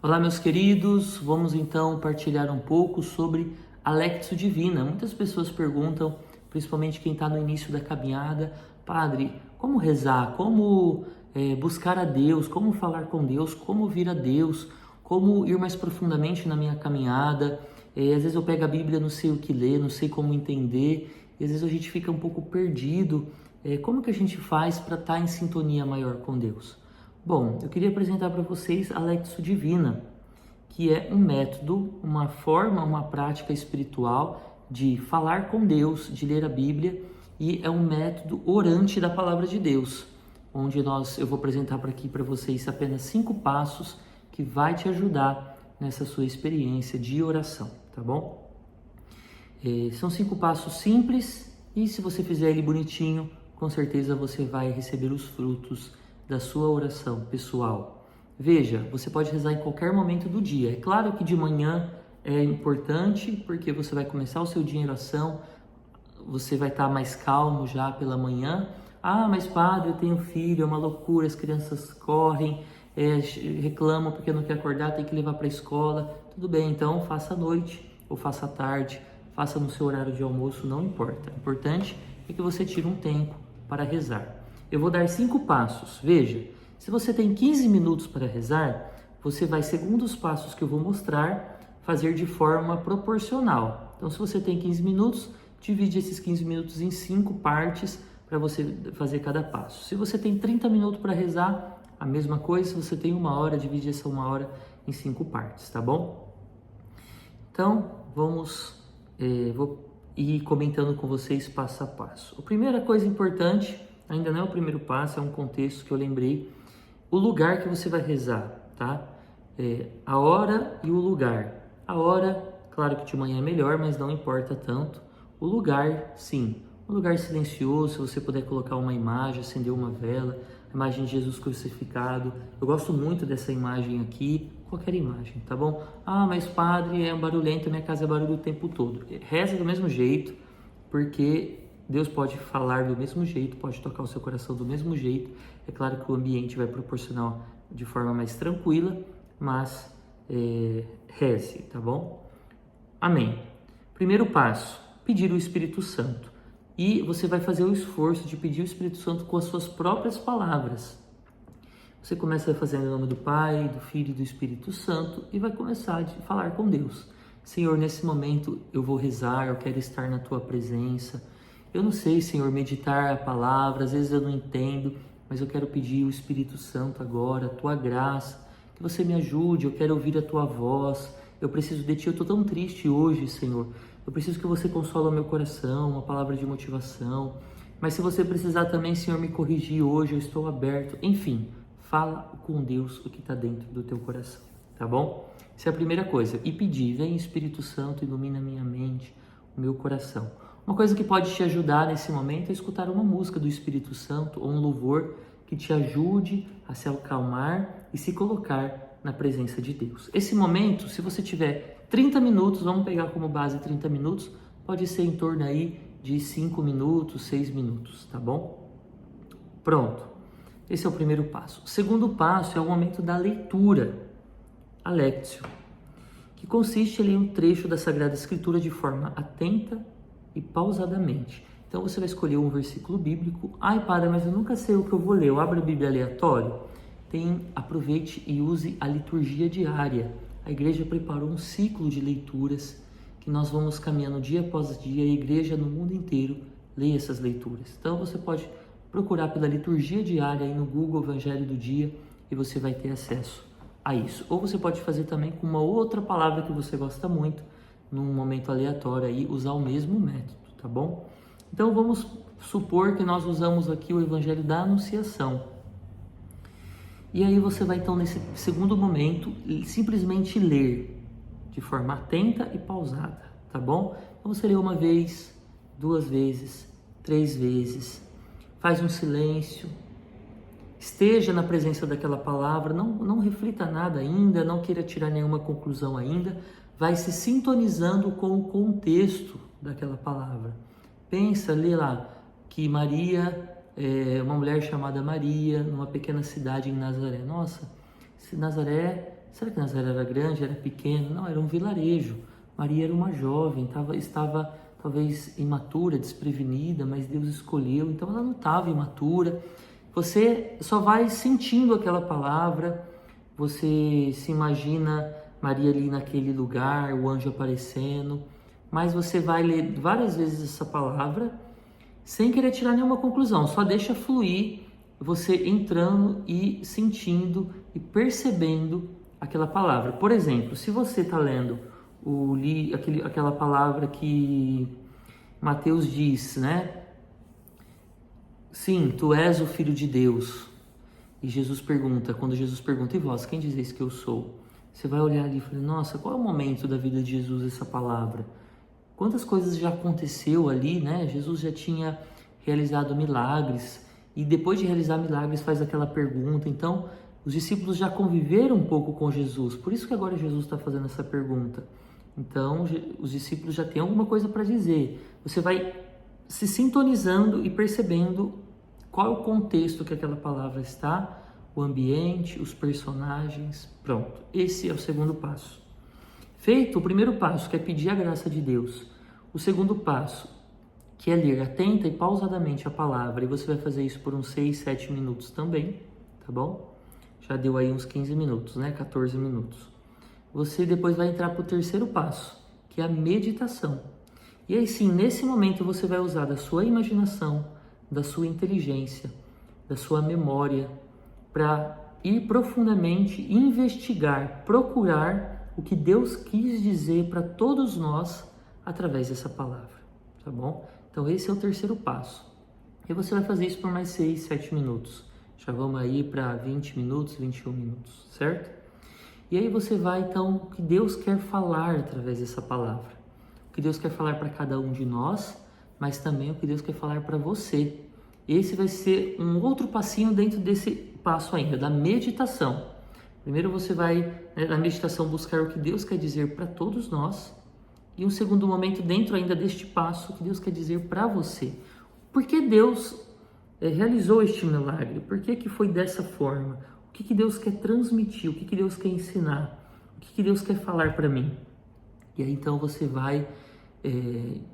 Olá, meus queridos, vamos então partilhar um pouco sobre a Lectio Divina. Muitas pessoas perguntam, principalmente quem está no início da caminhada, Padre, como rezar, como buscar a Deus, como falar com Deus, como ouvir a Deus, como ir mais profundamente na minha caminhada. Às vezes eu pego a Bíblia, não sei o que ler, não sei como entender, e às vezes a gente fica um pouco perdido. Como que a gente faz para estar em sintonia maior com Deus? Bom, eu queria apresentar para vocês a Lectio Divina, que é um método, uma forma, uma prática espiritual de falar com Deus, de ler a Bíblia, e é um método orante da Palavra de Deus, onde eu vou apresentar aqui para vocês apenas 5 passos que vai te ajudar nessa sua experiência de oração, tá bom? São 5 passos simples e se você fizer ele bonitinho, com certeza você vai receber os frutos da sua oração pessoal. Veja, você pode rezar em qualquer momento do dia. É claro que de manhã é importante, porque você vai começar o seu dia em oração, você vai estar mais calmo já pela manhã. Ah, mas padre, eu tenho filho, é uma loucura, as crianças correm, reclamam porque não quer acordar, tem que levar para a escola. Tudo bem, então faça à noite ou faça à tarde, faça no seu horário de almoço, não importa. O importante é que você tire um tempo para rezar. Eu vou dar 5 passos, veja. Se você tem 15 minutos para rezar, você vai, segundo os passos que eu vou mostrar, fazer de forma proporcional. Então, se você tem 15 minutos, divide esses 15 minutos em 5 partes para você fazer cada passo. Se você tem 30 minutos para rezar, a mesma coisa. Se você tem 1 hora, divide essa 1 hora em 5 partes, tá bom? Então, vou ir comentando com vocês passo a passo. A primeira coisa importante, ainda não é o primeiro passo, é um contexto que eu lembrei, o lugar que você vai rezar, tá? A hora e o lugar. A hora, claro que de manhã é melhor, mas não importa tanto. O lugar, sim. Um lugar silencioso, se você puder colocar uma imagem, acender uma vela, a imagem de Jesus crucificado. Eu gosto muito dessa imagem aqui, qualquer imagem, tá bom? Ah, mas padre, é um barulhento, minha casa é barulho o tempo todo. Reza do mesmo jeito, porque Deus pode falar do mesmo jeito, pode tocar o seu coração do mesmo jeito. É claro que o ambiente vai proporcionar de forma mais tranquila, mas reze, tá bom? Amém. Primeiro passo, pedir o Espírito Santo. E você vai fazer o esforço de pedir o Espírito Santo com as suas próprias palavras. Você começa fazendo em nome do Pai, do Filho e do Espírito Santo e vai começar a falar com Deus. Senhor, nesse momento eu vou rezar, eu quero estar na Tua presença. Eu não sei, Senhor, meditar a palavra, às vezes eu não entendo, mas eu quero pedir o Espírito Santo agora, a Tua graça, que você me ajude, eu quero ouvir a Tua voz, eu preciso de Ti, eu estou tão triste hoje, Senhor, eu preciso que você console o meu coração, uma palavra de motivação, mas se você precisar também, Senhor, me corrigir hoje, eu estou aberto, enfim, fala com Deus o que está dentro do teu coração, tá bom? Essa é a primeira coisa, e pedir, vem Espírito Santo, ilumina a minha mente, o meu coração. Uma coisa que pode te ajudar nesse momento é escutar uma música do Espírito Santo ou um louvor que te ajude a se acalmar e se colocar na presença de Deus. Esse momento, se você tiver 30 minutos, vamos pegar como base 30 minutos, pode ser em torno aí de 5 minutos, 6 minutos, tá bom? Pronto. Esse é o primeiro passo. O segundo passo é o momento da leitura, a Lectio, que consiste ali em um trecho da Sagrada Escritura de forma atenta e pausadamente. Então você vai escolher um versículo bíblico. Ai, padre, mas eu nunca sei o que eu vou ler. Eu abro a Bíblia aleatório. Aproveite e use a liturgia diária. A igreja preparou um ciclo de leituras que nós vamos caminhando dia após dia. A igreja no mundo inteiro lê essas leituras. Então você pode procurar pela liturgia diária aí no Google Evangelho do Dia e você vai ter acesso a isso. Ou você pode fazer também com uma outra palavra que você gosta muito, num momento aleatório aí, usar o mesmo método, tá bom? Então vamos supor que nós usamos aqui o Evangelho da Anunciação. E aí você vai então nesse segundo momento simplesmente ler de forma atenta e pausada, tá bom? Então você lê 1 vez, 2 vezes, 3 vezes, faz um silêncio, esteja na presença daquela palavra, não reflita nada ainda, não queira tirar nenhuma conclusão ainda, vai se sintonizando com o contexto daquela palavra. Pensa, lê lá, que Maria, uma mulher chamada Maria, numa pequena cidade em Nazaré. Nossa, Nazaré Será que Nazaré era grande, era pequeno? Não, era um vilarejo. Maria era uma jovem, estava talvez imatura, desprevenida, mas Deus escolheu, então ela não estava imatura. Você só vai sentindo aquela palavra, você se imagina Maria ali naquele lugar, o anjo aparecendo, mas você vai ler várias vezes essa palavra sem querer tirar nenhuma conclusão, só deixa fluir você entrando e sentindo e percebendo aquela palavra. Por exemplo, se você está lendo aquela palavra que Mateus diz, né? Sim, tu és o Filho de Deus. E quando Jesus pergunta, e vós, quem dizeis que eu sou? Você vai olhar ali e falar, nossa, qual é o momento da vida de Jesus essa palavra? Quantas coisas já aconteceu ali, né? Jesus já tinha realizado milagres, e depois de realizar milagres faz aquela pergunta. Então, os discípulos já conviveram um pouco com Jesus, por isso que agora Jesus está fazendo essa pergunta. Então, os discípulos já têm alguma coisa para dizer. Você vai se sintonizando e percebendo qual é o contexto que aquela palavra está, o ambiente, os personagens. Pronto, esse é o segundo passo. Feito o primeiro passo, que é pedir a graça de Deus. O segundo passo, que é ler atenta e pausadamente a palavra. E você vai fazer isso por uns 6, 7 minutos também, tá bom? Já deu aí uns 15 minutos, né? 14 minutos. Você depois vai entrar para o terceiro passo, que é a meditação. E aí sim, nesse momento você vai usar da sua imaginação, da sua inteligência, da sua memória, para ir profundamente investigar, procurar o que Deus quis dizer para todos nós através dessa palavra, tá bom? Então esse é o terceiro passo. E você vai fazer isso por mais 6, 7 minutos. Já vamos aí para 20 minutos, 21 minutos, certo? E aí você vai, então, o que Deus quer falar através dessa palavra. O que Deus quer falar para cada um de nós, mas também o que Deus quer falar para você. Esse vai ser um outro passinho dentro desse passo ainda, da meditação. Primeiro você vai, na meditação, buscar o que Deus quer dizer para todos nós. E um segundo momento dentro ainda deste passo, o que Deus quer dizer para você. Por que Deus realizou este milagre? Por que foi dessa forma? O que Deus quer transmitir? O que Deus quer ensinar? O que Deus quer falar para mim? E aí então você vai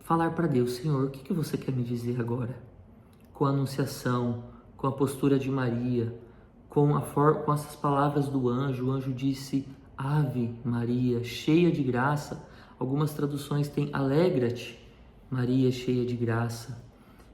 falar para Deus, Senhor, o que você quer me dizer agora? Com a anunciação, com a postura de Maria, com essas palavras do anjo. O anjo disse, Ave Maria, cheia de graça. Algumas traduções têm alegra-te, Maria, cheia de graça.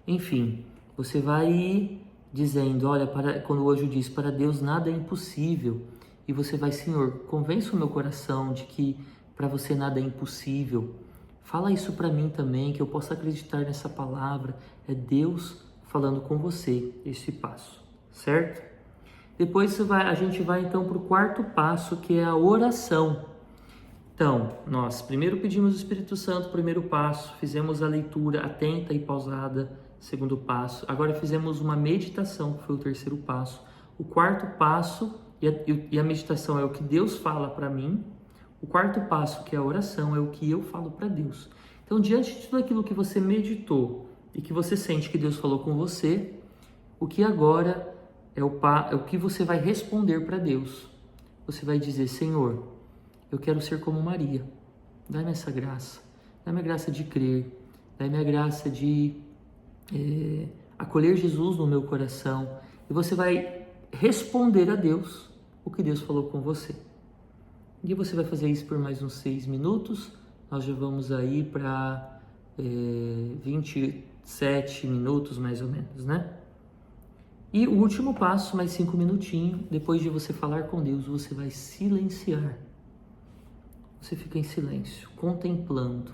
Enfim, você vai dizendo, olha, quando o anjo diz, para Deus nada é impossível, e você vai, Senhor, convença o meu coração de que para você nada é impossível. Fala isso para mim também, que eu possa acreditar nessa palavra. É Deus falando com você, esse passo, certo? Depois a gente vai então para o quarto passo, que é a oração. Então, nós primeiro pedimos o Espírito Santo, primeiro passo, fizemos a leitura atenta e pausada, segundo passo. Agora fizemos uma meditação, que foi o terceiro passo. O quarto passo, e a meditação é o que Deus fala para mim. O quarto passo, que é a oração, é o que eu falo para Deus. Então, diante de tudo aquilo que você meditou e que você sente que Deus falou com você, o que agora é o que você vai responder para Deus. Você vai dizer, Senhor, eu quero ser como Maria. Dá-me essa graça. Dá-me a graça de crer. Dá-me a graça de acolher Jesus no meu coração. E você vai responder a Deus o que Deus falou com você. E você vai fazer isso por mais uns 6 minutos. Nós já vamos aí para 27 minutos mais ou menos, né? E o último passo, mais 5 minutinhos. Depois de você falar com Deus, você vai silenciar. Você fica em silêncio, contemplando.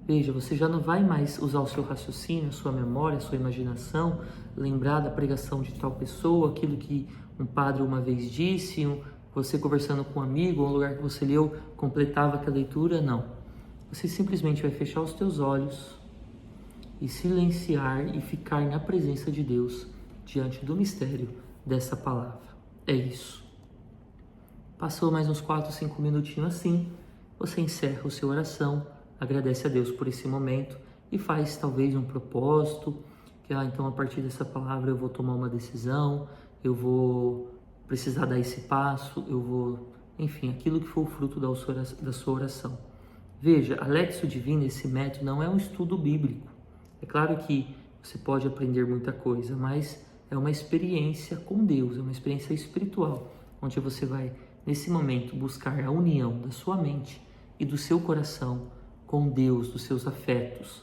Veja, você já não vai mais usar o seu raciocínio, a sua memória, a sua imaginação, lembrar da pregação de tal pessoa, aquilo que um padre uma vez disse, você conversando com um amigo, um lugar que você leu, completava aquela leitura, não. Você simplesmente vai fechar os teus olhos e silenciar e ficar na presença de Deus diante do mistério dessa palavra. É isso. Passou mais uns 4, 5 minutinhos assim, você encerra a sua oração, agradece a Deus por esse momento e faz talvez um propósito, que então a partir dessa palavra eu vou tomar uma decisão, eu vou precisar dar esse passo, eu vou enfim, aquilo que for o fruto da sua oração. Veja, a Lectio Divina, esse método, não é um estudo bíblico. É claro que você pode aprender muita coisa, mas é uma experiência com Deus, é uma experiência espiritual, onde você vai, nesse momento, buscar a união da sua mente e do seu coração com Deus, dos seus afetos,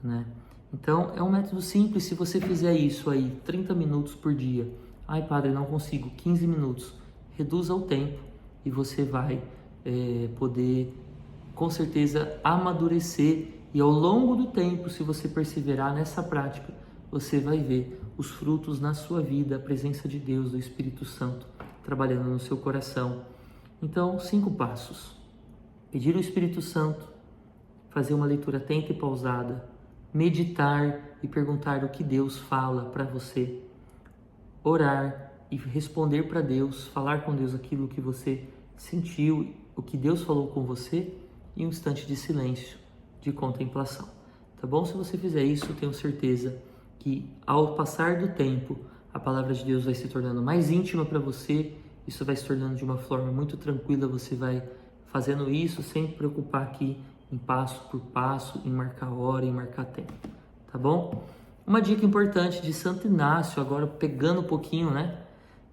né? Então, é um método simples. Se você fizer isso aí 30 minutos por dia, ai, padre, não consigo, 15 minutos, reduza o tempo e você vai poder, com certeza, amadurecer. E ao longo do tempo, se você perseverar nessa prática, você vai ver os frutos na sua vida, a presença de Deus, do Espírito Santo, trabalhando no seu coração. Então, 5 passos. Pedir ao Espírito Santo, fazer uma leitura atenta e pausada, meditar e perguntar o que Deus fala para você, orar e responder para Deus, falar com Deus aquilo que você sentiu, o que Deus falou com você, e um instante de silêncio, de contemplação. Tá bom? Se você fizer isso, eu tenho certeza que ao passar do tempo, a palavra de Deus vai se tornando mais íntima para você, isso vai se tornando de uma forma muito tranquila, você vai fazendo isso sem preocupar aqui em passo por passo, em marcar hora, em marcar tempo, tá bom? Uma dica importante de Santo Inácio, agora pegando um pouquinho, né,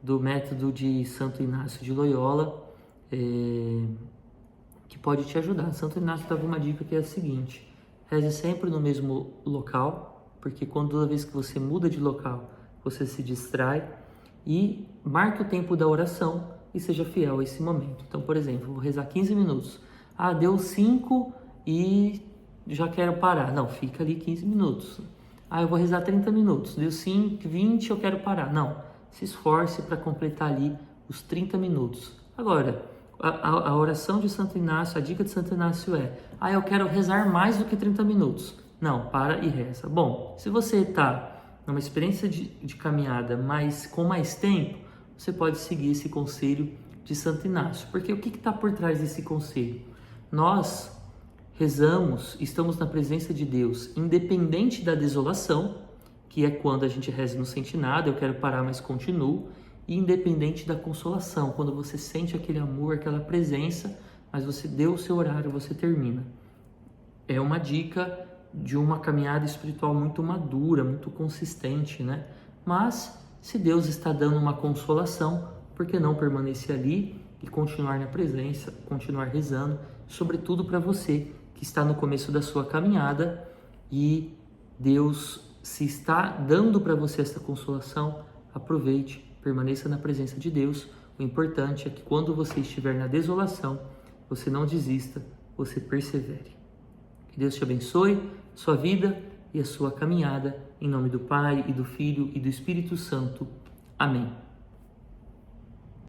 do método de Santo Inácio de Loyola, que pode te ajudar. Santo Inácio dava uma dica que é a seguinte: reze sempre no mesmo local, porque toda vez que você muda de local, você se distrai, e marque o tempo da oração e seja fiel a esse momento. Então, por exemplo, vou rezar 15 minutos. Ah, deu 5 e já quero parar. Não, fica ali 15 minutos. Ah, eu vou rezar 30 minutos. Deu 5, 20, eu quero parar. Não, se esforce para completar ali os 30 minutos. Agora, a oração de Santo Inácio, a dica de Santo Inácio é: ah, eu quero rezar mais do que 30 minutos. Não, para e reza. Bom, se você está numa experiência de caminhada, mas com mais tempo, você pode seguir esse conselho de Santo Inácio. Porque o que está por trás desse conselho? Nós rezamos, estamos na presença de Deus, independente da desolação, que é quando a gente reza e não sente nada, eu quero parar, mas continuo, e independente da consolação, quando você sente aquele amor, aquela presença, mas você deu o seu horário, você termina. É uma dica de uma caminhada espiritual muito madura, muito consistente, né? Mas, se Deus está dando uma consolação, por que não permanecer ali e continuar na presença, continuar rezando, sobretudo para você que está no começo da sua caminhada e Deus, se está dando para você essa consolação, aproveite, permaneça na presença de Deus. O importante é que quando você estiver na desolação, você não desista, você persevere. Que Deus te abençoe, sua vida e a sua caminhada, em nome do Pai, e do Filho e do Espírito Santo. Amém.